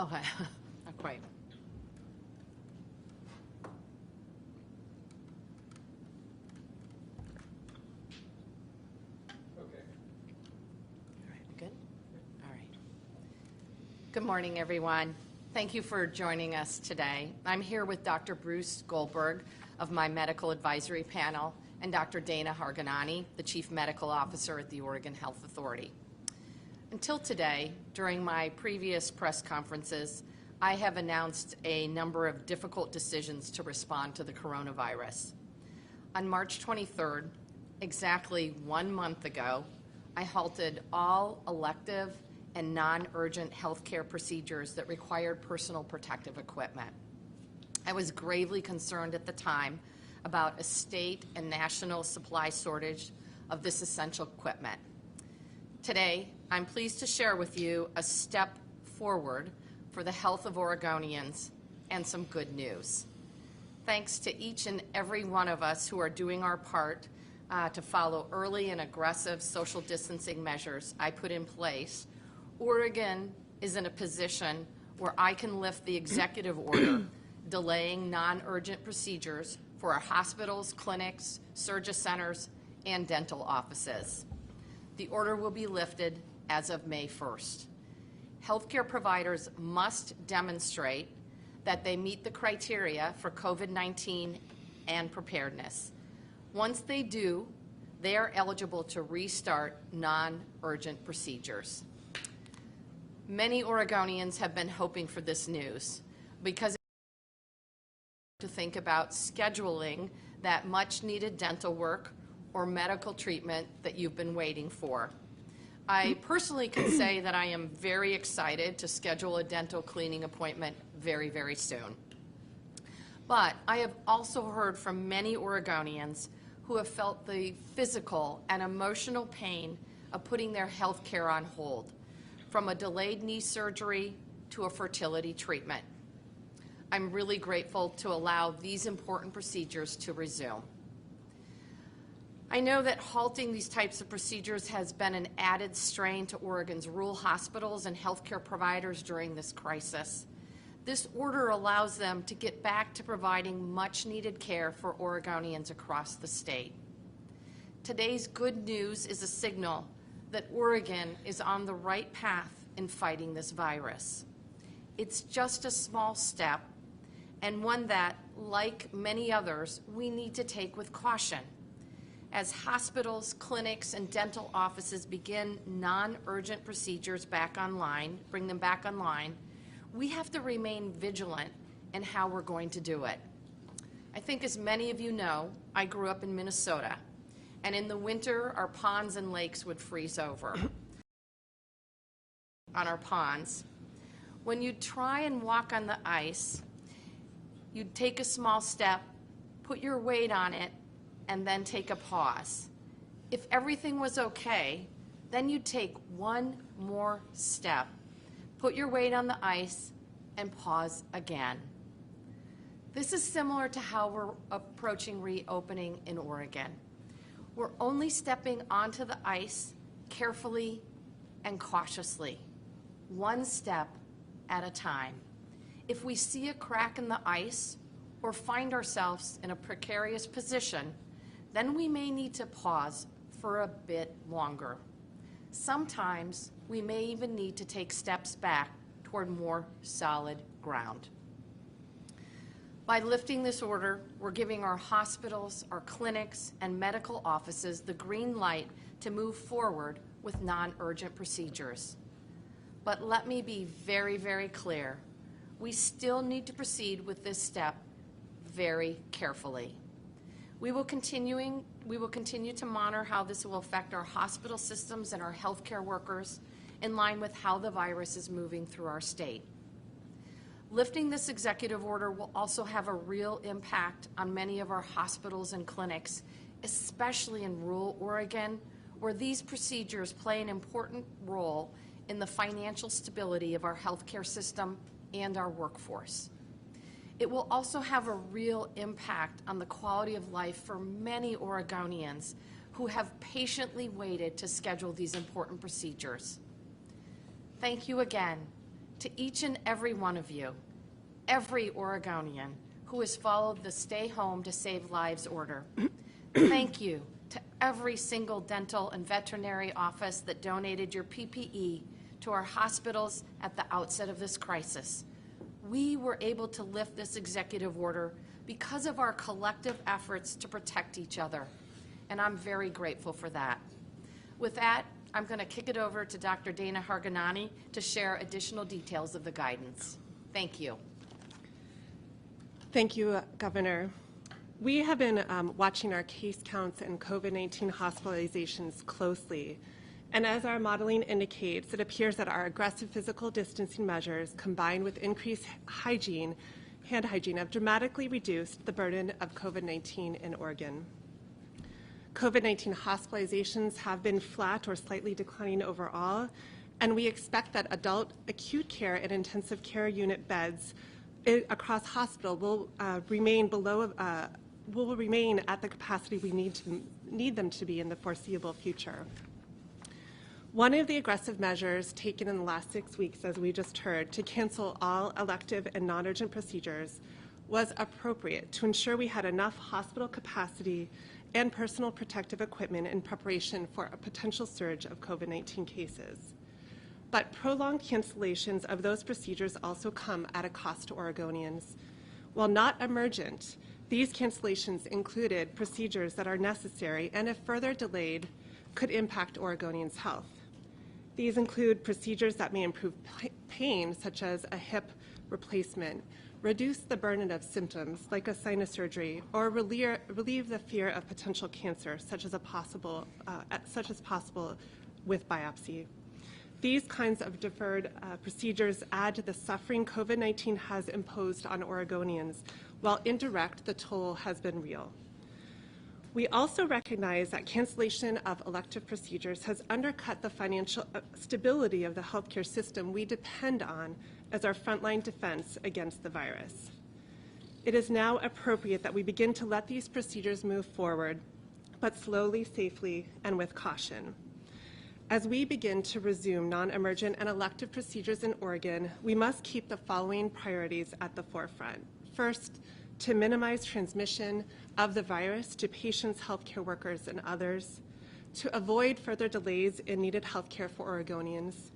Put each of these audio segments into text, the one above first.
Okay, not quite. Okay. All right, good? All right. Good morning, everyone. Thank you for joining us today. I'm here with Dr. Bruce Goldberg of my medical advisory panel and Dr. Dana Harganani, the Chief Medical Officer at the Oregon Health Authority. Until today, during my previous press conferences, I have announced a number of difficult decisions to respond to the coronavirus. On March 23rd, exactly 1 month ago, I halted all elective and non-urgent healthcare procedures that required personal protective equipment. I was gravely concerned at the time about a state and national supply shortage of this essential equipment. Today, I'm pleased to share with you a step forward for the health of Oregonians and some good news. Thanks to each and every one of us who are doing our part to follow early and aggressive social distancing measures I put in place, Oregon is in a position where I can lift the executive order delaying non-urgent procedures for our hospitals, clinics, surgery centers, and dental offices. The order will be lifted as of May 1st. Healthcare providers must demonstrate that they meet the criteria for COVID-19 and preparedness. Once they do, they are eligible to restart non-urgent procedures. Many Oregonians have been hoping for this news because to think about scheduling that much-needed dental work or medical treatment that you've been waiting for. I personally can say that I am very excited to schedule a dental cleaning appointment very, very soon. But I have also heard from many Oregonians who have felt the physical and emotional pain of putting their health care on hold, from a delayed knee surgery to a fertility treatment. I'm really grateful to allow these important procedures to resume. I know that halting these types of procedures has been an added strain to Oregon's rural hospitals and healthcare providers during this crisis. This order allows them to get back to providing much-needed care for Oregonians across the state. Today's good news is a signal that Oregon is on the right path in fighting this virus. It's just a small step, and one that, like many others, we need to take with caution. As hospitals, clinics, and dental offices begin non-urgent procedures back online, bring them back online, we have to remain vigilant in how we're going to do it. I think as many of you know, I grew up in Minnesota, and in the winter, our ponds and lakes would freeze over. On our ponds, when you try and walk on the ice, you'd take a small step, put your weight on it, and then take a pause. If everything was okay, then you'd take one more step, put your weight on the ice, and pause again. This is similar to how we're approaching reopening in Oregon. We're only stepping onto the ice carefully and cautiously, one step at a time. If we see a crack in the ice or find ourselves in a precarious position, then we may need to pause for a bit longer. Sometimes we may even need to take steps back toward more solid ground. By lifting this order, we're giving our hospitals, our clinics, and medical offices the green light to move forward with non-urgent procedures. But let me be very, very clear. We still need to proceed with this step very carefully. We will continue to monitor how this will affect our hospital systems and our healthcare workers in line with how the virus is moving through our state. Lifting this executive order will also have a real impact on many of our hospitals and clinics, especially in rural Oregon, where these procedures play an important role in the financial stability of our healthcare system and our workforce. It will also have a real impact on the quality of life for many Oregonians who have patiently waited to schedule these important procedures. Thank you again. To each and every one of you, every Oregonian who has followed the Stay Home to Save Lives order, thank you to every single dental and veterinary office that donated your PPE to our hospitals at the outset of this crisis. We were able to lift this executive order because of our collective efforts to protect each other, and I'm very grateful for that. With that, I'm going to kick it over to Dr. Dana Harganani to share additional details of the guidance. Thank you. Thank you, Governor. We have been watching our case counts and COVID-19 hospitalizations closely. And as our modeling indicates, it appears that our aggressive physical distancing measures combined with increased hand hygiene have dramatically reduced the burden of COVID-19 in Oregon. COVID-19 hospitalizations have been flat or slightly declining overall, and we expect that adult acute care and intensive care unit beds across hospital will remain at the capacity we need them to be in the foreseeable future. One of the aggressive measures taken in the last 6 weeks, as we just heard, to cancel all elective and non-urgent procedures was appropriate to ensure we had enough hospital capacity and personal protective equipment in preparation for a potential surge of COVID-19 cases. But prolonged cancellations of those procedures also come at a cost to Oregonians. While not emergent, these cancellations included procedures that are necessary and if further delayed, could impact Oregonians' health. These include procedures that may improve pain, such as a hip replacement, reduce the burden of symptoms like a sinus surgery, or relieve the fear of potential cancer, such as possible with biopsy. These kinds of deferred procedures add to the suffering COVID-19 has imposed on Oregonians, while indirect, the toll has been real. We also recognize that cancellation of elective procedures has undercut the financial stability of the healthcare system we depend on as our frontline defense against the virus. It is now appropriate that we begin to let these procedures move forward, but slowly, safely, and with caution. As we begin to resume non-emergent and elective procedures in Oregon, we must keep the following priorities at the forefront. First, to minimize transmission of the virus to patients, healthcare workers, and others, to avoid further delays in needed healthcare for Oregonians,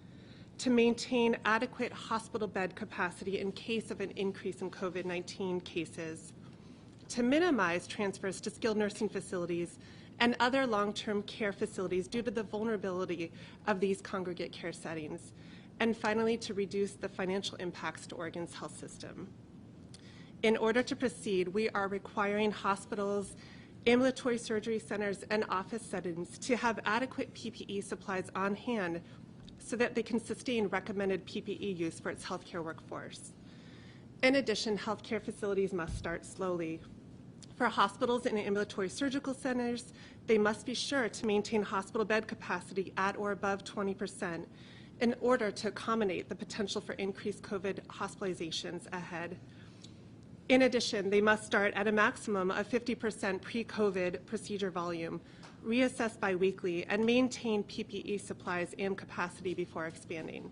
to maintain adequate hospital bed capacity in case of an increase in COVID-19 cases, to minimize transfers to skilled nursing facilities and other long-term care facilities due to the vulnerability of these congregate care settings, and finally, to reduce the financial impacts to Oregon's health system. In order to proceed, we are requiring hospitals, ambulatory surgery centers, and office settings to have adequate PPE supplies on hand so that they can sustain recommended PPE use for its healthcare workforce. In addition, healthcare facilities must start slowly. For hospitals and ambulatory surgical centers, they must be sure to maintain hospital bed capacity at or above 20% in order to accommodate the potential for increased COVID hospitalizations ahead. In addition, they must start at a maximum of 50% pre-COVID procedure volume, reassess biweekly, and maintain PPE supplies and capacity before expanding.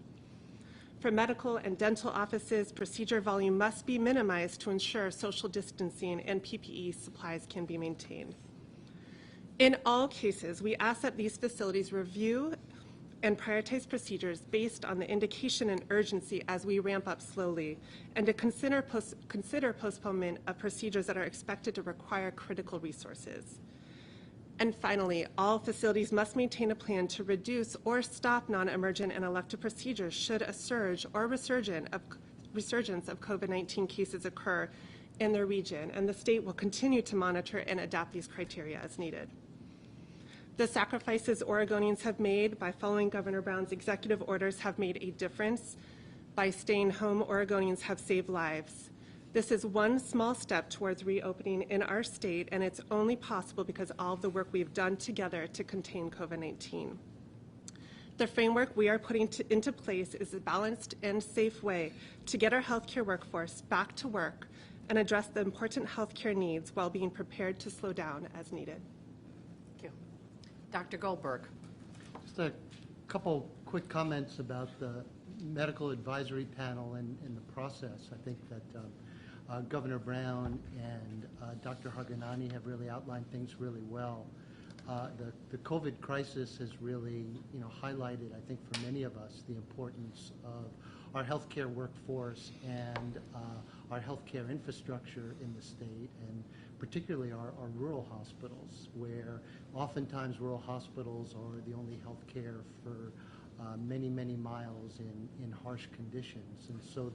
For medical and dental offices, procedure volume must be minimized to ensure social distancing and PPE supplies can be maintained. In all cases, we ask that these facilities review and prioritize procedures based on the indication and urgency as we ramp up slowly, and to consider postponement of procedures that are expected to require critical resources. And finally, all facilities must maintain a plan to reduce or stop non-emergent and elective procedures should a surge or resurgence of COVID-19 cases occur in their region, and the state will continue to monitor and adapt these criteria as needed. The sacrifices Oregonians have made by following Governor Brown's executive orders have made a difference. By staying home, Oregonians have saved lives. This is one small step towards reopening in our state, and it's only possible because of all of the work we've done together to contain COVID-19. The framework we are putting into place is a balanced and safe way to get our healthcare workforce back to work and address the important healthcare needs while being prepared to slow down as needed. Thank you. Dr. Goldberg. Just a couple quick comments about the medical advisory panel and the process. I think that Governor Brown and Dr. Harganani have really outlined things really well. The COVID crisis has really, highlighted, I think, for many of us, the importance of our healthcare workforce and our healthcare infrastructure in the state, and particularly our rural hospitals, where oftentimes rural hospitals are the only healthcare for many, many miles in harsh conditions. And so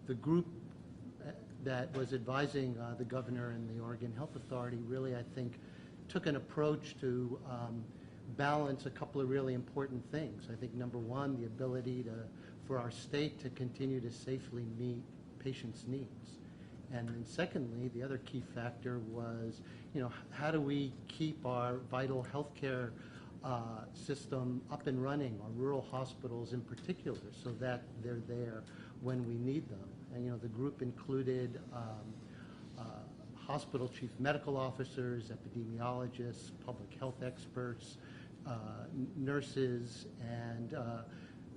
the group that was advising the governor and the Oregon Health Authority really, I think, took an approach to balance a couple of really important things. I think number one, the ability for our state to continue to safely meet patients' needs. And then secondly, the other key factor was, how do we keep our vital healthcare system up and running, our rural hospitals in particular, so that they're there when we need them. And, the group included hospital chief medical officers, epidemiologists, public health experts, nurses, and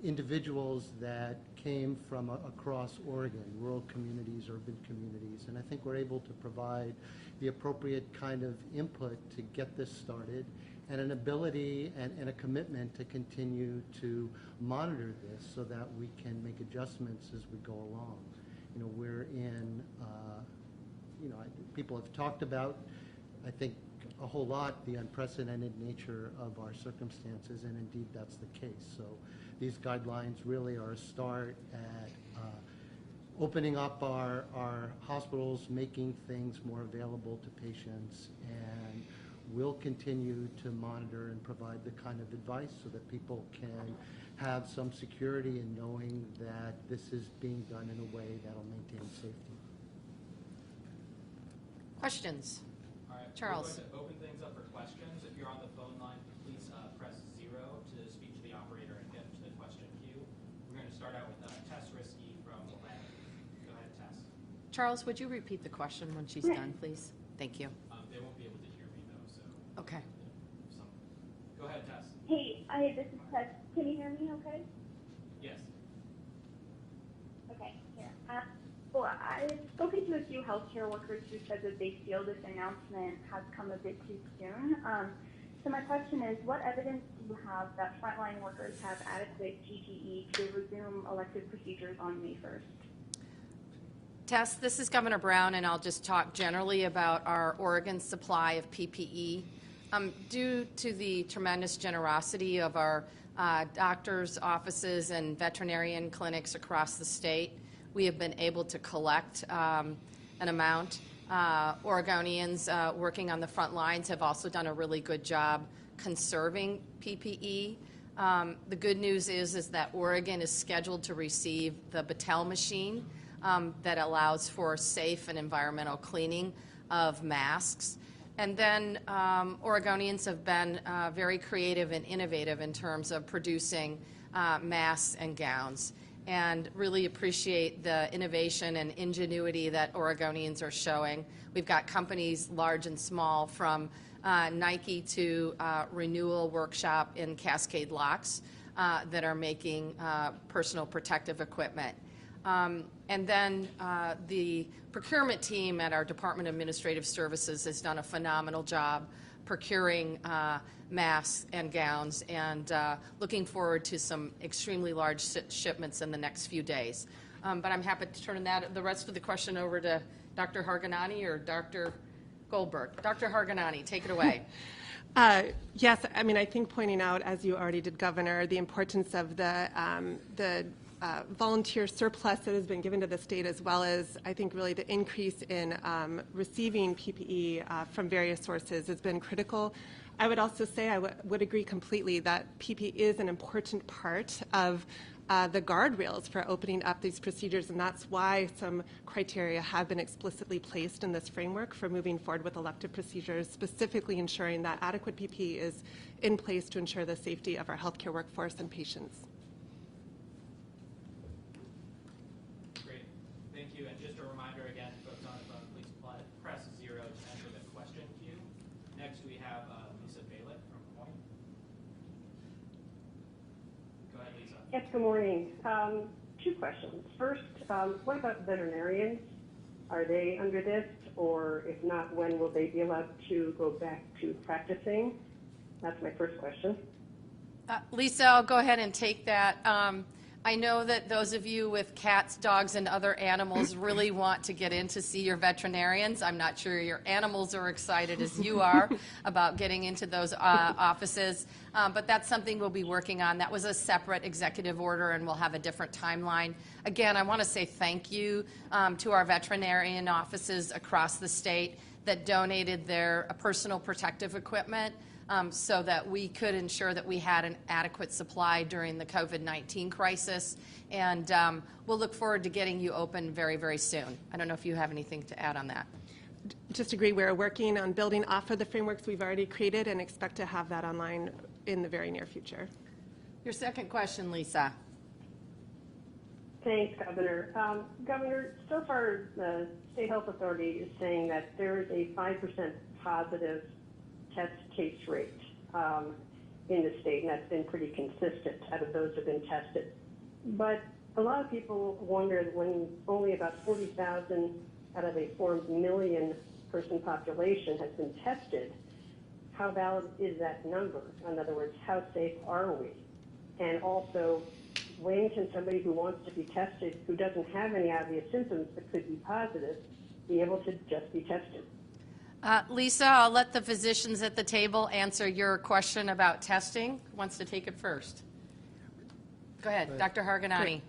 individuals that came from across Oregon, rural communities, urban communities. And I think we're able to provide the appropriate kind of input to get this started, and an ability and a commitment to continue to monitor this so that we can make adjustments as we go along. We're in, people have talked about, I think, a whole lot the unprecedented nature of our circumstances, and indeed that's the case. So these guidelines really are a start at opening up our hospitals, making things more available to patients, and we'll continue to monitor and provide the kind of advice so that people can have some security in knowing that this is being done in a way that'll maintain safety. Questions? All right, Charles. we're going to open things up for questions. If you're on the phone line, please press 0 to speak to the operator and get into the question queue. We're going to start out with Tess Risky from Atlanta. Go ahead, Tess. Charles, would you repeat the question when she's done, please? Thank you. They won't be able to hear me, though, so... Okay. Go ahead, Tess. Hey, this is Tess. Can you hear me okay? Yes. Okay, here. Well, I've spoken to a few healthcare workers who said that they feel this announcement has come a bit too soon. So my question is, what evidence do you have that frontline workers have adequate PPE to resume elective procedures on May 1st? Tess, this is Governor Brown, and I'll just talk generally about our Oregon supply of PPE. Due to the tremendous generosity of our doctors' offices and veterinarian clinics across the state, we have been able to collect an amount. Oregonians working on the front lines have also done a really good job conserving PPE. The good news is that Oregon is scheduled to receive the Battelle machine that allows for safe and environmental cleaning of masks. And then Oregonians have been very creative and innovative in terms of producing masks and gowns, and really appreciate the innovation and ingenuity that Oregonians are showing. We've got companies large and small, from Nike to Renewal Workshop in Cascade Locks, that are making personal protective equipment. And then the procurement team at our Department of Administrative Services has done a phenomenal job procuring masks and gowns, and looking forward to some extremely large shipments in the next few days. But I'm happy to turn the rest of the question over to Dr. Harganani or Dr. Goldberg. Dr. Harganani, take it away. Yes, I mean, I think pointing out, as you already did, Governor, the importance of the volunteer surplus that has been given to the state, as well as, I think, really the increase in receiving PPE from various sources has been critical. I would also say I would agree completely that PPE is an important part of the guardrails for opening up these procedures, and that's why some criteria have been explicitly placed in this framework for moving forward with elective procedures, specifically ensuring that adequate PPE is in place to ensure the safety of our healthcare workforce and patients. Great. Thank you. And just a reminder again, folks on the phone, please press 0 to enter the question queue. Next, we have Lisa Bailiff from Point. Yes, good morning. Two questions. First, what about veterinarians? Are they under this, or if not, when will they be allowed to go back to practicing? That's my first question. Lisa, I'll go ahead and take that. I know that those of you with cats, dogs, and other animals really want to get in to see your veterinarians. I'm not sure your animals are excited as you are about getting into those offices, but that's something we'll be working on. That was a separate executive order, and we'll have a different timeline. Again, I want to say thank you to our veterinarian offices across the state that donated their personal protective equipment so that we could ensure that we had an adequate supply during the COVID-19 crisis. And we'll look forward to getting you open very, very soon. I don't know if you have anything to add on that. Just agree, we're working on building off of the frameworks we've already created and expect to have that online in the very near future. Your second question, Lisa. Thanks, Governor. Governor, so far the State Health Authority is saying that there is a 5% positive test case rate in the state, and that's been pretty consistent out of those who have been tested. But a lot of people wonder, when only about 40,000 out of a 4 million person population has been tested, how valid is that number? In other words, how safe are we? And also, when can somebody who wants to be tested, who doesn't have any obvious symptoms but could be positive, be able to just be tested? Lisa, I'll let the physicians at the table answer your question about testing. Who wants to take it first? Go ahead, Dr. Harganani.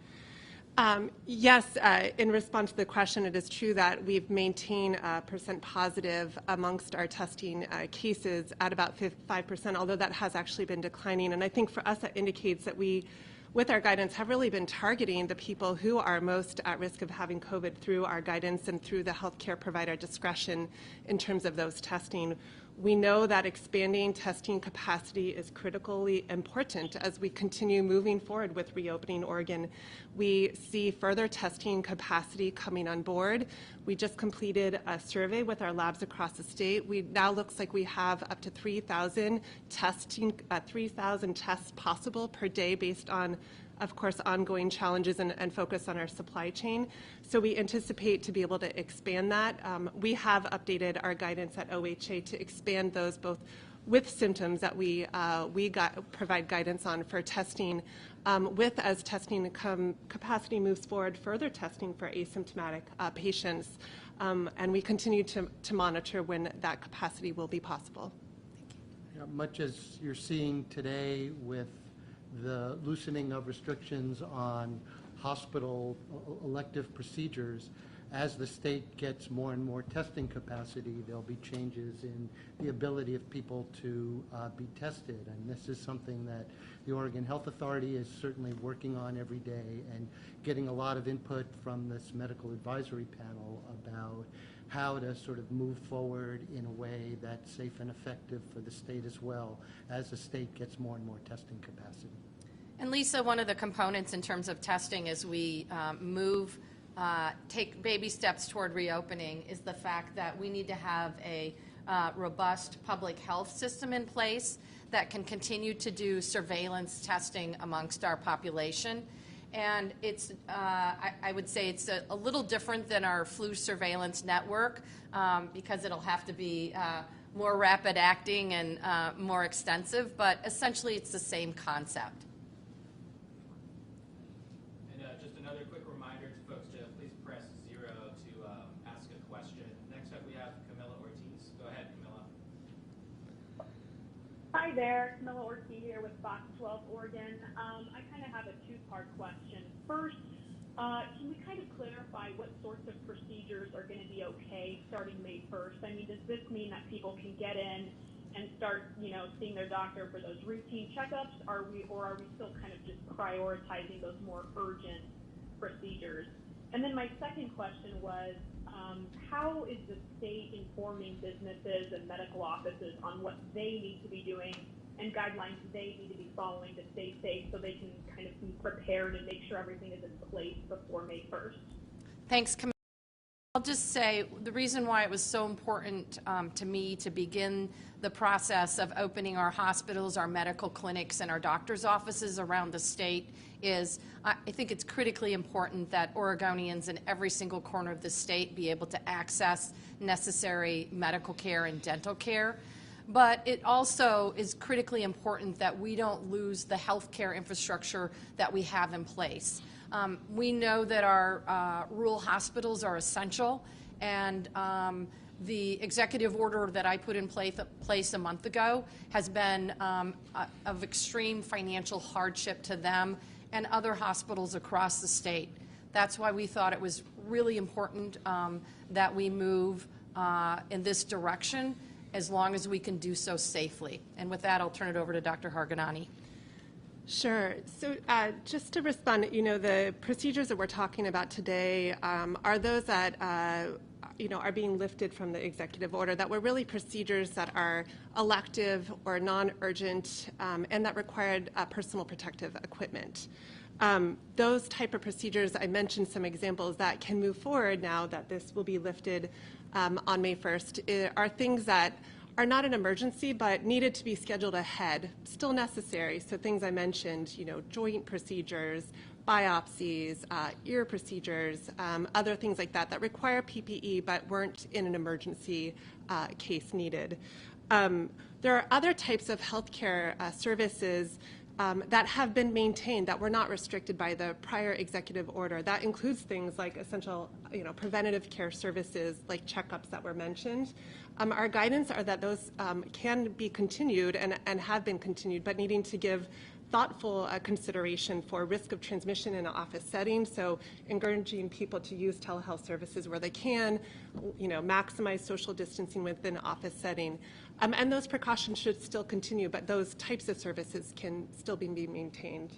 Yes, in response to the question, it is true that we've maintained percent positive amongst our testing cases at about 5%, although that has actually been declining. And I think for us that indicates that we, with our guidance, have really been targeting the people who are most at risk of having COVID through our guidance and through the healthcare provider discretion in terms of those testing. We know that expanding testing capacity is critically important as we continue moving forward with reopening Oregon. We see further testing capacity coming on board. We just completed a survey with our labs across the state. We now looks like we have up to 3,000 tests possible per day based on, of course, ongoing challenges and focus on our supply chain. So we anticipate to be able to expand that. We have updated our guidance at OHA to expand those both with symptoms that we provide guidance on for testing, as testing capacity moves forward, further testing for asymptomatic patients. And we continue to monitor when that capacity will be possible. Yeah, much as you're seeing today with the loosening of restrictions on hospital elective procedures, as the state gets more and more testing capacity, there'll be changes in the ability of people to be tested. And this is something that the Oregon Health Authority is certainly working on every day and getting a lot of input from this medical advisory panel about how to sort of move forward in a way that's safe and effective for the state as well, as the state gets more and more testing capacity. And Lisa, one of the components in terms of testing as we take baby steps toward reopening is the fact that we need to have a robust public health system in place that can continue to do surveillance testing amongst our population. And it's, I would say it's a little different than our flu surveillance network because it'll have to be more rapid acting and more extensive, but essentially it's the same concept. And just another quick reminder to folks to please press 0 to ask a question. Next up we have Camilla Ortiz. Go ahead, Camilla. Hi there, Camilla Ortiz here with Fox 12 Oregon. I kind of have a two-part question. First, can we kind of clarify what sorts of procedures are going to be okay starting May 1st? I mean, does this mean that people can get in and start, seeing their doctor for those routine checkups? Or are we still kind of just prioritizing those more urgent procedures? And then my second question was, how is the state informing businesses and medical offices on what they need to be doing and guidelines they need to be following to stay safe so they can kind of be prepared and make sure everything is in place before May 1st? Thanks, Camille. I'll just say the reason why it was so important to me to begin the process of opening our hospitals, our medical clinics, and our doctors' offices around the state is I think it's critically important that Oregonians in every single corner of the state be able to access necessary medical care and dental care. But it also is critically important that we don't lose the healthcare infrastructure that we have in place. We know that our rural hospitals are essential, and the executive order that I put in place a month ago has been of extreme financial hardship to them and other hospitals across the state. That's why we thought it was really important that we move in this direction as long as we can do so safely. And with that, I'll turn it over to Dr. Harganani. Sure. So just to respond, the procedures that we're talking about today are those that, are being lifted from the executive order, that were really procedures that are elective or non-urgent and that required personal protective equipment. Those type of procedures, I mentioned some examples that can move forward now that this will be lifted on May 1st, are things that are not an emergency but needed to be scheduled ahead, still necessary. So things I mentioned, joint procedures, biopsies, ear procedures, other things like that that require PPE but weren't in an emergency case needed. There are other types of healthcare services that have been maintained that were not restricted by the prior executive order. That includes things like essential, preventative care services like checkups that were mentioned. Our guidance are that those can be continued and have been continued, but needing to give thoughtful consideration for risk of transmission in an office setting, so encouraging people to use telehealth services where they can, maximize social distancing within an office setting. And those precautions should still continue, but those types of services can still be maintained.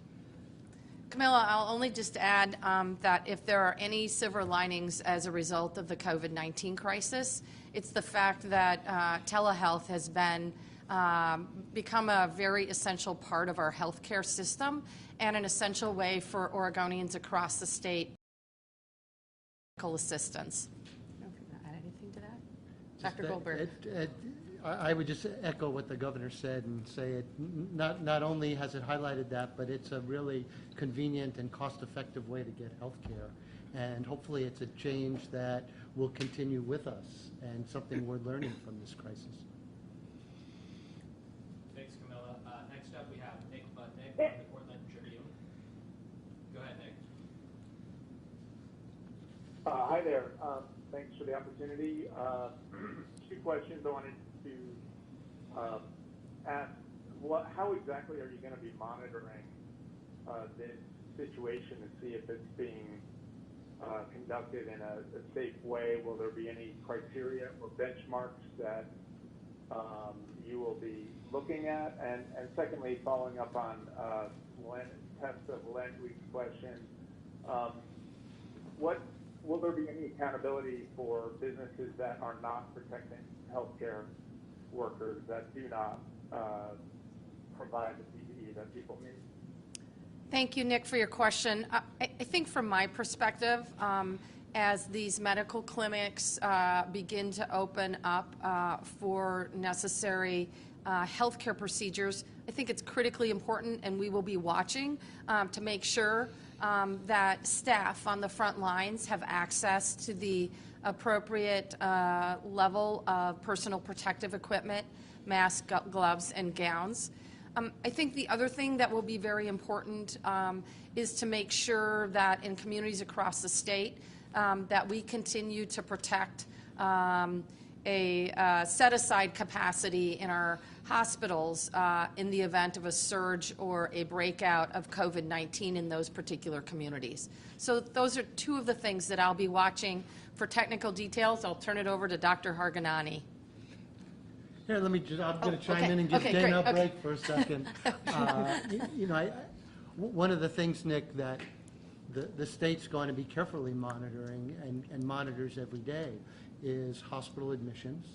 Camilla, I'll only just add that if there are any silver linings as a result of the COVID-19 crisis, it's the fact that telehealth has become a very essential part of our healthcare system and an essential way for Oregonians across the state medical assistance. I don't know if you want to add anything to that? Dr. Goldberg. I would just echo what the governor said and say it not only has it highlighted that, but it's a really convenient and cost-effective way to get health care. And hopefully it's a change that will continue with us and something we're learning from this crisis. Thanks, Camilla. Next up, we have Nick Budnick from the Portland Tribune. Go ahead, Nick. Hi there. Thanks for the opportunity. Two questions I wanted to ask. How exactly are you going to be monitoring this situation to see if it's being conducted in a safe way? Will there be any criteria or benchmarks that you will be looking at? And secondly, following up on Tessa Landweek's question, will there be any accountability for businesses that are not protecting healthcare workers, that do not provide the PPE that people need? Thank you, Nick, for your question. I think from my perspective, as these medical clinics begin to open up for necessary healthcare procedures, I think it's critically important, and we will be watching to make sure that staff on the front lines have access to the appropriate level of personal protective equipment, masks, gloves, and gowns. I think the other thing that will be very important is to make sure that in communities across the state that we continue to protect a set-aside capacity in our hospitals in the event of a surge or a breakout of COVID-19 in those particular communities. So those are two of the things that I'll be watching. For technical details, I'll turn it over to Dr. Harganani. Here, I'm going to chime in and just gain a break for a second. One of the things, Nick, that the state's going to be carefully monitoring and monitors every day is hospital admissions,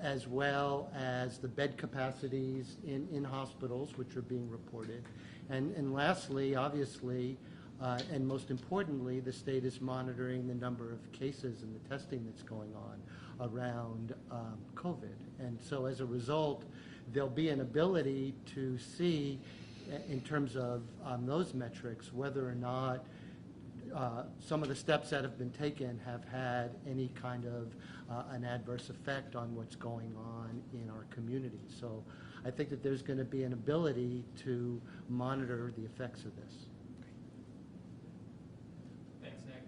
as well as the bed capacities in hospitals, which are being reported. And lastly, obviously, And most importantly, the state is monitoring the number of cases and the testing that's going on around COVID. And so as a result, there'll be an ability to see, in terms of those metrics, whether or not some of the steps that have been taken have had any kind of an adverse effect on what's going on in our community. So I think that there's going to be an ability to monitor the effects of this. Thanks, Nick.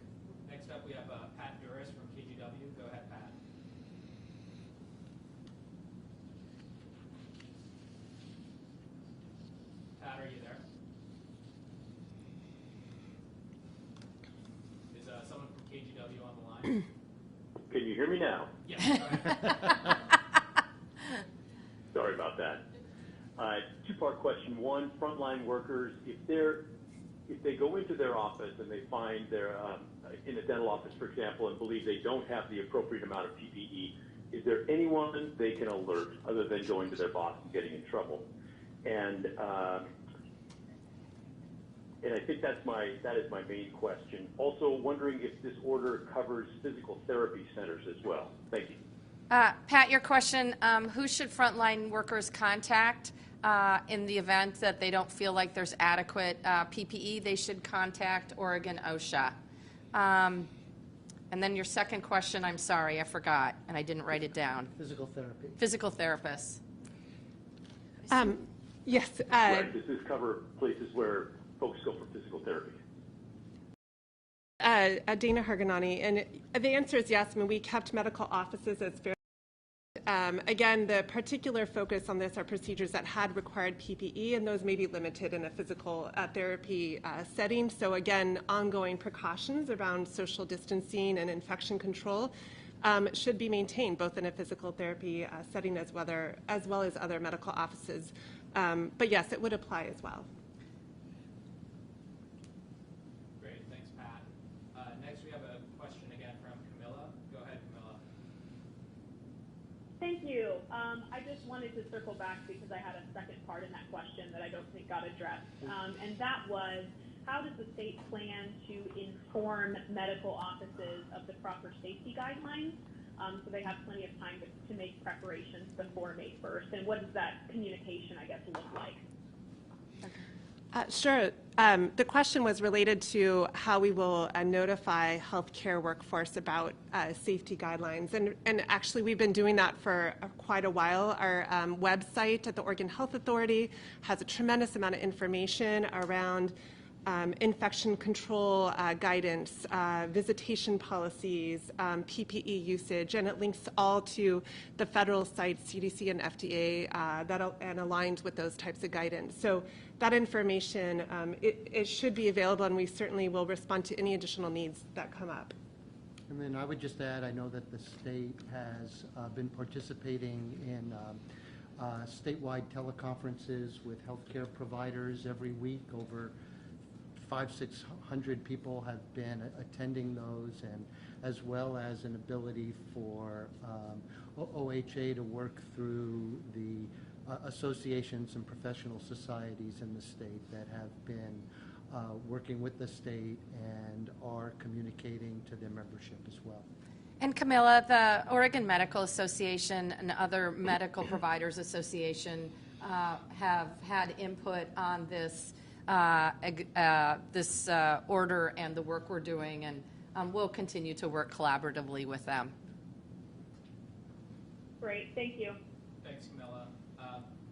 Next up, we have Pat Duras from KGW. Go ahead, Pat. Pat, are you there? Is someone from KGW on the line? Can you hear me now? Yes. Go ahead. Sorry about that. Two-part question. One, frontline workers, if they go into their office and they find they're in a dental office, for example, and believe they don't have the appropriate amount of PPE, is there anyone they can alert other than going to their boss and getting in trouble? And I think that is my main question. Also wondering if this order covers physical therapy centers as well. Thank you. Pat, your question, who should frontline workers contact in the event that they don't feel like there's adequate PPE? They should contact Oregon OSHA. And then your second question, I'm sorry, I forgot, and I didn't write it down. Physical therapy. Physical therapists. Yes. Right. Does this cover places where folks go for physical therapy? Dana Harganani, and the answer is yes. I mean, we kept medical offices as fair. Again, the particular focus on this are procedures that had required PPE, and those may be limited in a physical therapy setting. So again, ongoing precautions around social distancing and infection control should be maintained, both in a physical therapy setting as well as other medical offices. But yes, it would apply as well. Great, thanks, Pat. Next, we have a question again from Camilla. Go ahead, Camilla. Thank you. I just wanted to circle back because I had a second part in that question that I don't think got addressed. And that was, how does the state plan to inform medical offices of the proper safety guidelines so they have plenty of time to make preparations before May 1st? And what does that communication, I guess, look like? Sure. The question was related to how we will notify healthcare workforce about safety guidelines. And actually, we've been doing that for quite a while. Our website at the Oregon Health Authority has a tremendous amount of information around infection control guidance, visitation policies, PPE usage, and it links all to the federal sites, CDC and FDA, and aligns with those types of guidance. So that information, it should be available, and we certainly will respond to any additional needs that come up. And then I would just add, I know that the state has been participating in statewide teleconferences with healthcare providers every week. Over 500-600 people have been attending those, and as well as an ability for OHA to work through the associations and professional societies in the state that have been working with the state and are communicating to their membership as well. And Camilla, the Oregon Medical Association and other medical providers association have had input on this order and the work we're doing, and we'll continue to work collaboratively with them. Great, thank you. Thanks, Camilla.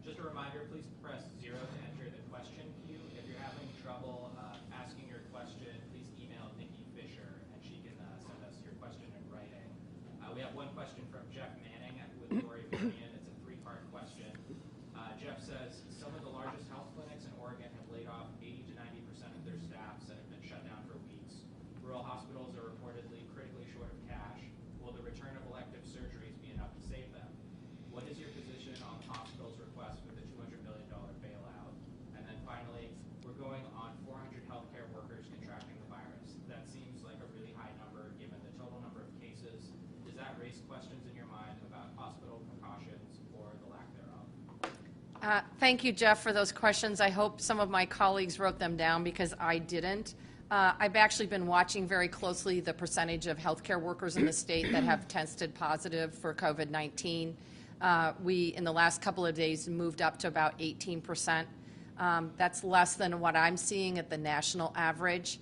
Just a reminder, please press 0 to enter the question queue. If you're having trouble asking your question, please email Nikki Fisher, and she can send us your question in writing. We have one question from Jeff Manning with Lori Varian. It's a 3-part question. Jeff says, some of the largest health clinics in Oregon have laid off 80 to 90% of their staffs and have been shut down for weeks. Rural hospitals are reportedly critically short of cash. Will the return of elective surgeries be enough to save them? What is your position on the hospital's request for the $200 million bailout? And then finally, we're going on 400 healthcare workers contracting the virus. That seems like a really high number given the total number of cases. Does that raise questions in your mind about hospital precautions or the lack thereof? Thank you, Jeff, for those questions. I hope some of my colleagues wrote them down because I didn't. I've actually been watching very closely the percentage of healthcare workers in the state that have tested positive for COVID-19. We, in the last couple of days, moved up to about 18%. That's less than what I'm seeing at the national average.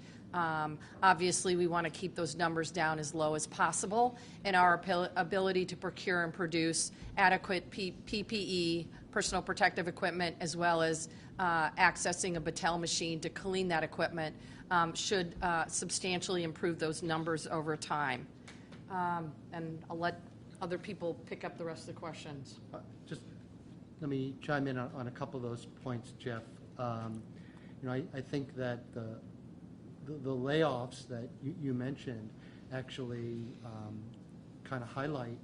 Obviously, we want to keep those numbers down as low as possible, and our ability to procure and produce adequate PPE, personal protective equipment, as well as accessing a Battelle machine to clean that equipment should substantially improve those numbers over time. And I'll let other people pick up the rest of the questions. Just let me chime in on a couple of those points, Jeff. I think that the layoffs that you mentioned actually kind of highlight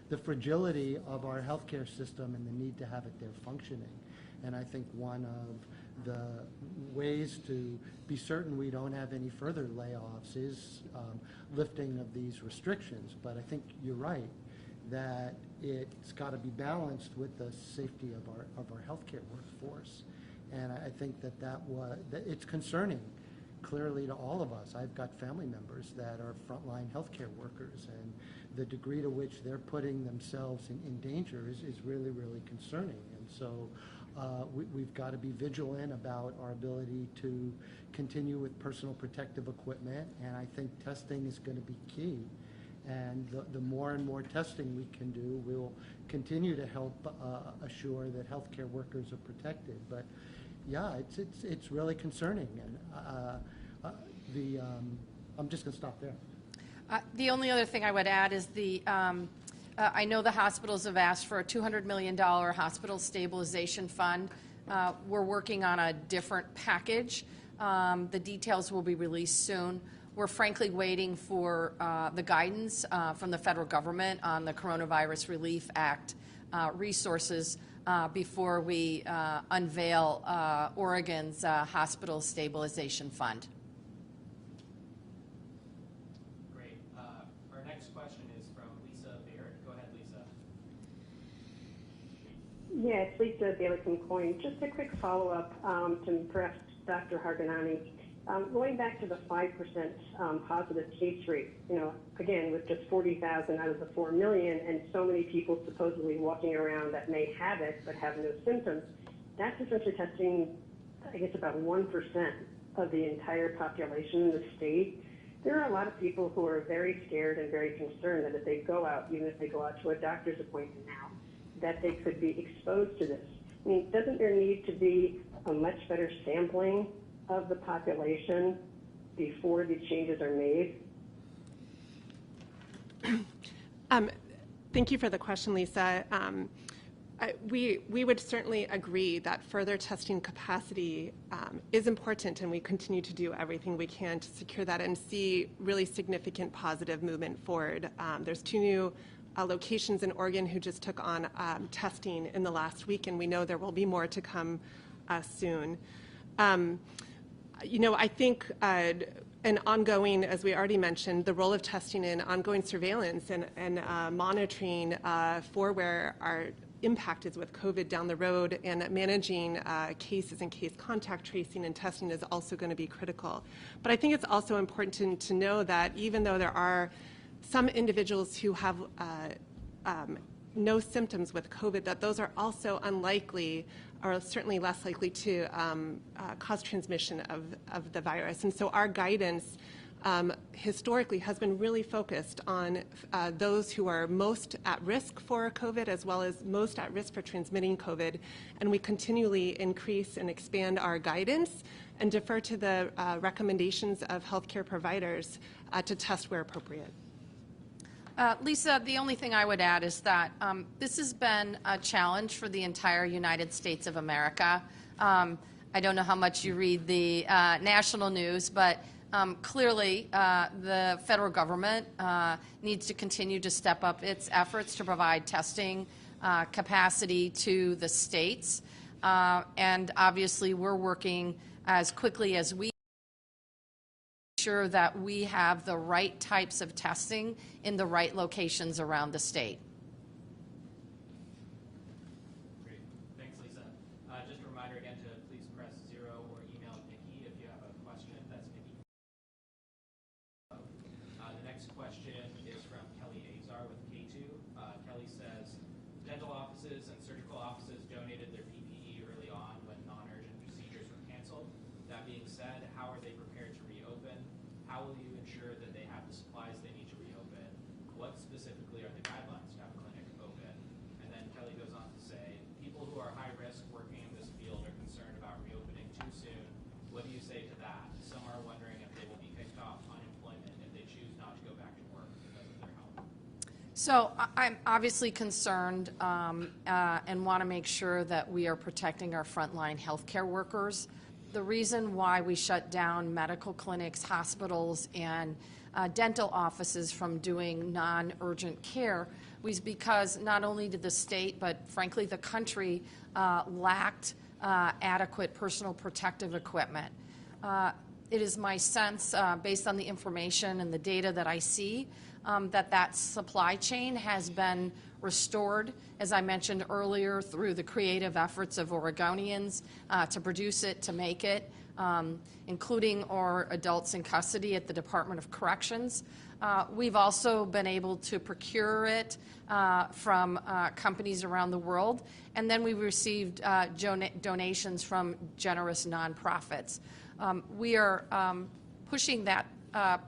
the fragility of our healthcare system and the need to have it there functioning. And I think one of the ways to be certain we don't have any further layoffs is lifting of these restrictions. But I think you're right that it's got to be balanced with the safety of our healthcare workforce. And I think that it's concerning, clearly, to all of us. I've got family members that are frontline healthcare workers, and the degree to which they're putting themselves in danger is really, really concerning. And so we've got to be vigilant about our ability to continue with personal protective equipment, and I think testing is going to be key. And the more and more testing we can do, we'll continue to help assure that healthcare workers are protected. But yeah, it's really concerning, and I'm just going to stop there. The only other thing I would add is I know the hospitals have asked for a $200 million hospital stabilization fund. We're working on a different package. The details will be released soon. We're frankly waiting for the guidance from the federal government on the Coronavirus Relief Act resources before we unveil Oregon's hospital stabilization fund. Great. Our next question is from Lisa Baird. Go ahead, Lisa. Yeah, it's Lisa Bailey from COIN. Just a quick follow-up to perhaps Dr. Harganani. Going back to the 5% positive case rate, again, with just 40,000 out of the 4 million and so many people supposedly walking around that may have it but have no symptoms, that's essentially testing, I guess, about 1% of the entire population in the state. There are a lot of people who are very scared and very concerned that if they go out, even if they go out to a doctor's appointment now, that they could be exposed to this. I mean, doesn't there need to be a much better sampling of the population before the changes are made? Thank you for the question, Lisa. We would certainly agree that further testing capacity is important, and we continue to do everything we can to secure that and see really significant positive movement forward. There's 2 new locations in Oregon who just took on testing in the last week, and we know there will be more to come soon. I think an ongoing, as we already mentioned, the role of testing in ongoing surveillance and monitoring for where our impact is with COVID down the road, and managing cases and case contact tracing and testing is also going to be critical. But I think it's also important to know that even though there are some individuals who have no symptoms with COVID, that those are also unlikely, or certainly less likely to cause transmission of the virus. And so our guidance historically has been really focused on those who are most at risk for COVID, as well as most at risk for transmitting COVID. And we continually increase and expand our guidance and defer to the recommendations of healthcare providers to test where appropriate. Lisa, the only thing I would add is that this has been a challenge for the entire United States of America. I don't know how much you read the national news, but clearly the federal government needs to continue to step up its efforts to provide testing capacity to the states. And obviously we're working as quickly as we sure that we have the right types of testing in the right locations around the state. Great. Thanks, Lisa. Just a reminder again to please press 0 or email Nikki if you have a question. specifically are the guidelines to have a clinic open? And then Kelly goes on to say, people who are high risk working in this field are concerned about reopening too soon. What do you say to that? Some are wondering if they will be kicked off unemployment if they choose not to go back to work because of their health. So I'm obviously concerned and want to make sure that we are protecting our frontline healthcare workers. The reason why we shut down medical clinics, hospitals, and dental offices from doing non-urgent care was because not only did the state, but frankly the country lacked adequate personal protective equipment. It is my sense, based on the information and the data that I see, that supply chain has been restored, as I mentioned earlier, through the creative efforts of Oregonians to produce it, to make it, including our adults in custody at the Department of Corrections. We've also been able to procure it from companies around the world, and then we received donations from generous nonprofits. We are pushing that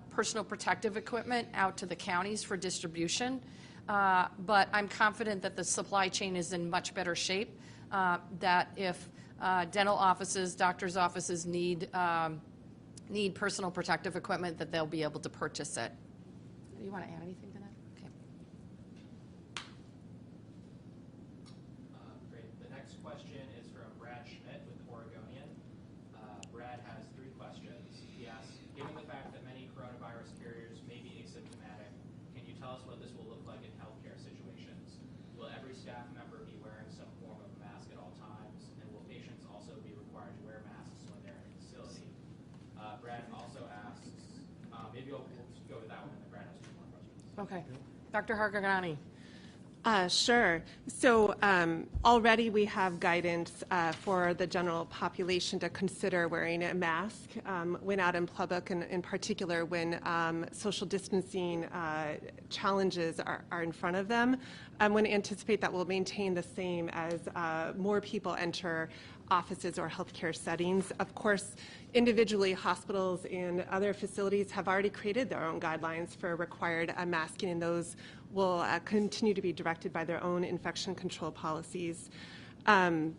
personal protective equipment out to the counties for distribution, but I'm confident that the supply chain is in much better shape, that if dental offices, doctors' offices need personal protective equipment, that they'll be able to purchase it. Do you want to add anything to that? Okay. Great. The next question is from Brad Schmidt with Oregonian. Brad has 3 questions. He asks, given the fact that many coronavirus carriers may be asymptomatic, can you tell us what this will look like in healthcare situations? Will every staff member be wearing some form of mask at all times? And will patients also be required to wear masks when they're in a facility? Brad also asks, maybe we'll go with that one, and then Brad has 2 more questions. Okay. Dr. Hargagani. Sure. So already we have guidance for the general population to consider wearing a mask when out in public, and in particular when social distancing challenges are in front of them. I'm going to anticipate that we'll maintain the same as more people enter offices or healthcare settings. Of course, individually, hospitals and other facilities have already created their own guidelines for required masking, and those will continue to be directed by their own infection control policies. And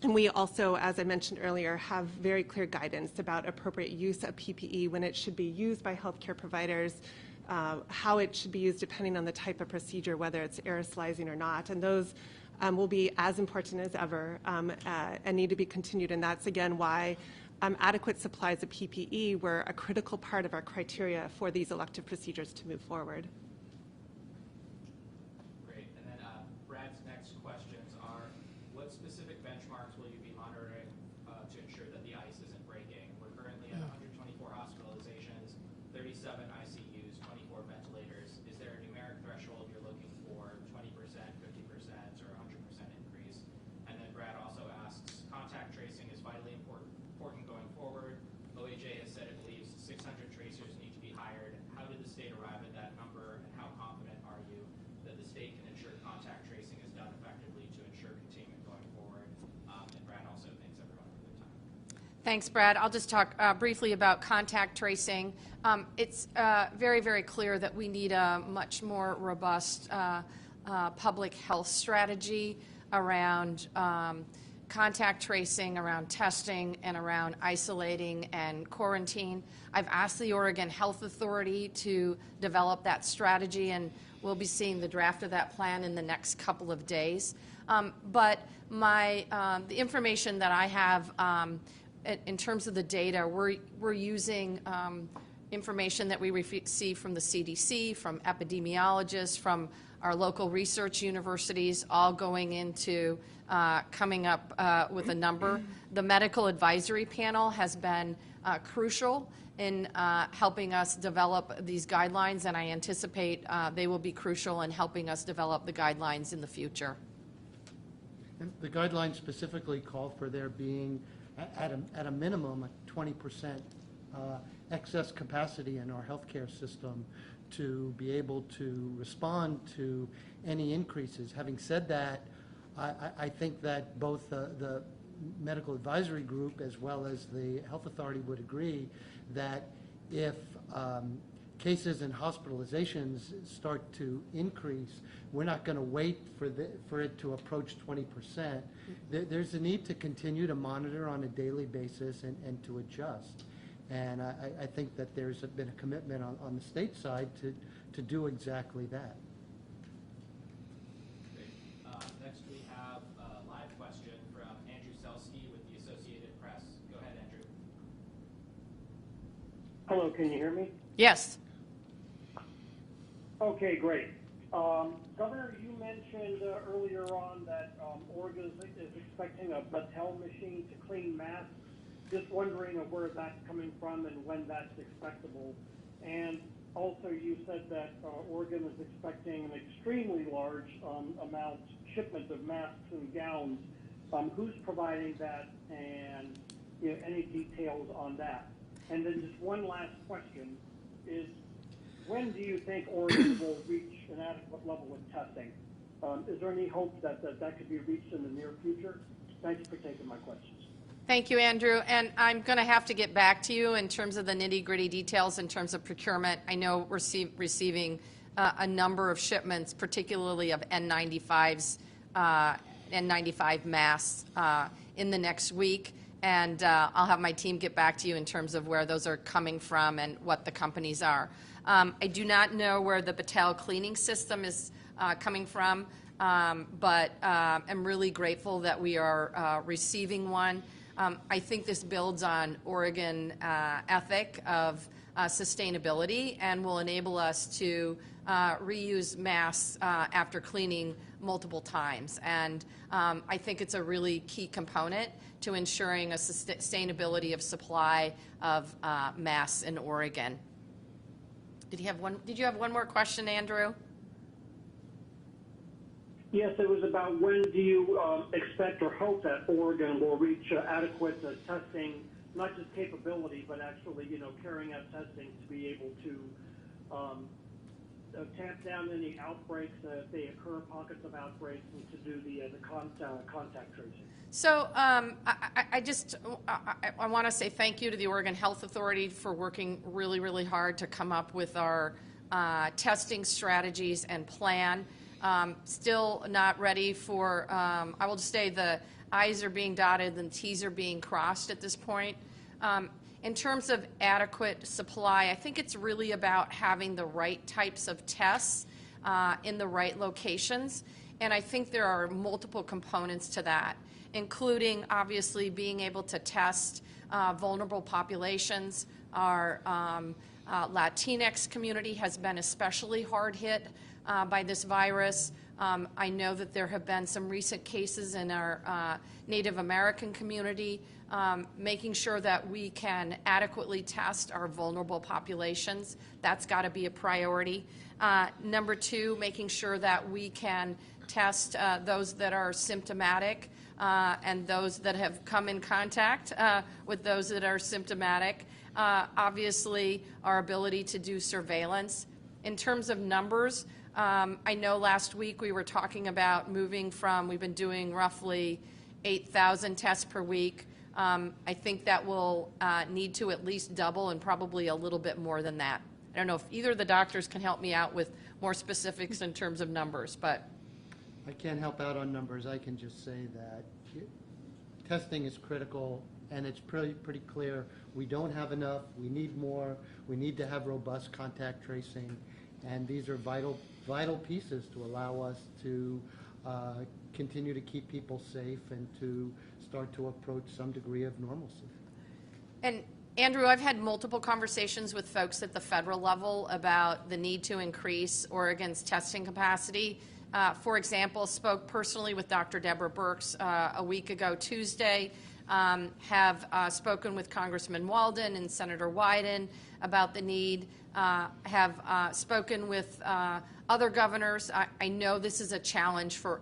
we also, as I mentioned earlier, have very clear guidance about appropriate use of PPE, when it should be used by healthcare providers, how it should be used depending on the type of procedure, whether it's aerosolizing or not. And those will be as important as ever and need to be continued. And that's, again, why adequate supplies of PPE were a critical part of our criteria for these elective procedures to move forward. Great. And then Brad's next questions are, what specific benchmarks will you be monitoring to ensure that the ice isn't breaking? We're currently at 124 hospitalizations, 37 ICUs, 24 ventilators. Is there a numeric threshold you're looking for, 20%, 50%, or 100% increase? And then Brad also asks, contact tracing is vitally important going forward. OHA has said it believes 600 tracers need to be hired. How did the state arrive at that number, and how confident are you that the state can ensure contact tracing is done effectively to ensure containment going forward? And Brad also thanks everyone for their time. Thanks, Brad. I'll just talk briefly about contact tracing. It's very, very clear that we need a much more robust public health strategy around contact tracing, around testing, and around isolating and quarantine. I've asked the Oregon Health Authority to develop that strategy, and we'll be seeing the draft of that plan in the next couple of days. But the information that I have in terms of the data, we're using information that we receive from the CDC, from epidemiologists, from our local research universities, all going into coming up with a number. The medical advisory panel has been crucial in helping us develop these guidelines, and I anticipate they will be crucial in helping us develop the guidelines in the future. And the guidelines specifically call for there being, at a minimum, a 20% excess capacity in our healthcare system to be able to respond to any increases. Having said that, I think that both the medical advisory group as well as the health authority would agree that if cases and hospitalizations start to increase, we're not going to wait for it to approach 20%. There's a need to continue to monitor on a daily basis and to adjust. And I think that there's been a commitment on the state side to do exactly that. Great. Next we have a live question from Andrew Selsky with the Associated Press. Go ahead, Andrew. Hello, can you hear me? Yes. Okay, great. Governor, you mentioned earlier on that Oregon is expecting a Battelle machine to clean masks. Just wondering where that's coming from and when that's expectable. And also you said that Oregon is expecting an extremely large shipment of masks and gowns. Who's providing that, and any details on that? And then just one last question is, when do you think Oregon will reach an adequate level of testing? Is there any hope that could be reached in the near future? Thanks for taking my questions. Thank you, Andrew. And I'm going to have to get back to you in terms of the nitty-gritty details in terms of procurement. I know we're receiving a number of shipments, particularly of N95s, N95 masks in the next week. And I'll have my team get back to you in terms of where those are coming from and what the companies are. I do not know where the Battelle cleaning system is coming from, but I'm really grateful that we are receiving one. I think this builds on Oregon ethic of sustainability and will enable us to reuse masks after cleaning multiple times. And I think it's a really key component to ensuring a sustainability of supply of masks in Oregon. Did you have one more question, Andrew? Yes, it was about when do you expect or hope that Oregon will reach adequate testing, not just capability, but actually, carrying out testing to be able to tamp down any outbreaks if they occur, pockets of outbreaks, and to do the contact tracing. So I want to say thank you to the Oregon Health Authority for working really, really hard to come up with our testing strategies and plan. Still not ready for, I will just say the I's are being dotted and T's are being crossed at this point. In terms of adequate supply, I think it's really about having the right types of tests in the right locations. And I think there are multiple components to that, including obviously being able to test vulnerable populations. Our Latinx community has been especially hard hit by this virus. I know that there have been some recent cases in our Native American community, making sure that we can adequately test our vulnerable populations. That's got to be a priority. Number two, making sure that we can test those that are symptomatic and those that have come in contact with those that are symptomatic. Obviously, our ability to do surveillance. In terms of numbers, I know last week we were talking about moving from, we've been doing roughly 8,000 tests per week. I think that will need to at least double and probably a little bit more than that. I don't know if either of the doctors can help me out with more specifics in terms of numbers, but. I can't help out on numbers. I can just say that testing is critical, and it's pretty clear we don't have enough. We need more. We need to have robust contact tracing, and these are vital pieces to allow us to continue to keep people safe and to start to approach some degree of normalcy. And Andrew, I've had multiple conversations with folks at the federal level about the need to increase Oregon's testing capacity. For example, spoke personally with Dr. Deborah Birx a week ago Tuesday, have spoken with Congressman Walden and Senator Wyden about the need, have spoken with other governors. I know this is a challenge for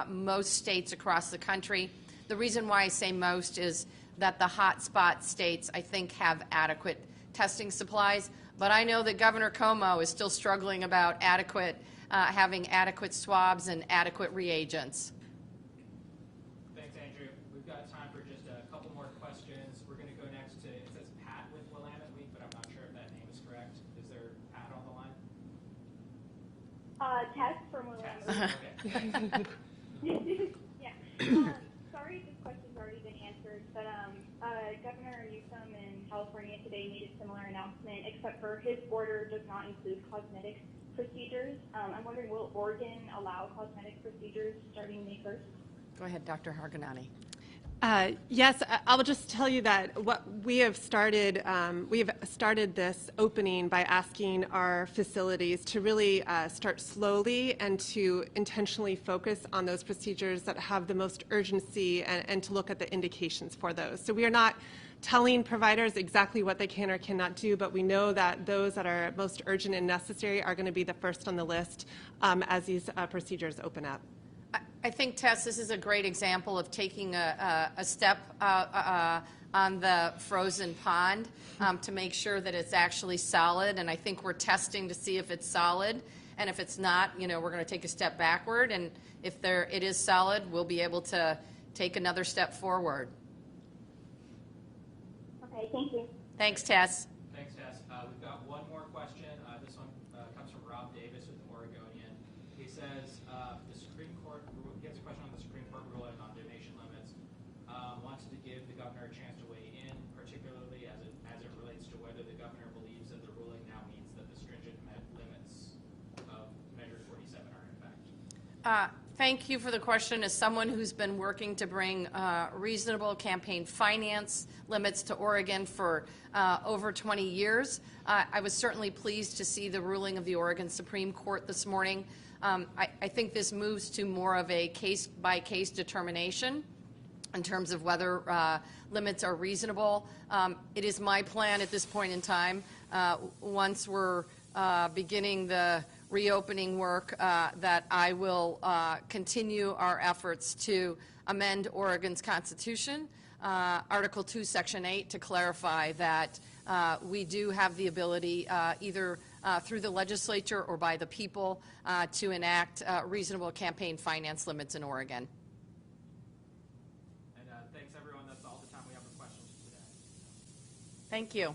most states across the country. The reason why I say most is that the hotspot states, I think, have adequate testing supplies. But I know that Governor Como is still struggling about having adequate swabs and adequate reagents. Thanks, Andrew. We've got time for just a couple more questions. We're going to go next to, it says Pat with Willamette Week, but I'm not sure if that name is correct. Is there Pat? Tess from William. Okay. Yeah. Sorry if this question's already been answered, but Governor Newsom in California today made a similar announcement, except for his order does not include cosmetic procedures. I'm wondering, will Oregon allow cosmetic procedures starting May 1st? Go ahead, Dr. Harganani. Yes, I'll just tell you that what we have started this opening by asking our facilities to really start slowly and to intentionally focus on those procedures that have the most urgency and to look at the indications for those. So we are not telling providers exactly what they can or cannot do, but we know that those that are most urgent and necessary are going to be the first on the list as these procedures open up. I think, Tess, this is a great example of taking a step on the frozen pond to make sure that it's actually solid. And I think we're testing to see if it's solid. And if it's not, we're going to take a step backward. And if it is solid, we'll be able to take another step forward. Okay, thank you. Thanks, Tess. Thanks, Tess. We've got one more question. This one comes from Rob Davis with the Oregonian. He says the Supreme Court, he has a question on the Supreme Court ruling on donation limits, wants to give the governor a chance to weigh in, particularly as it relates to whether the governor believes that the ruling now means that the stringent limits of Measure 47 are in effect. Thank you for the question. As someone who's been working to bring reasonable campaign finance limits to Oregon for over 20 years, I was certainly pleased to see the ruling of the Oregon Supreme Court this morning. I think this moves to more of a case-by-case determination in terms of whether limits are reasonable. It is my plan at this point in time, once we're beginning the reopening work, that I will continue our efforts to amend Oregon's Constitution, Article 2, Section 8, to clarify that we do have the ability, either through the legislature or by the people, to enact reasonable campaign finance limits in Oregon. And thanks, everyone. That's all the time we have for questions today. Thank you.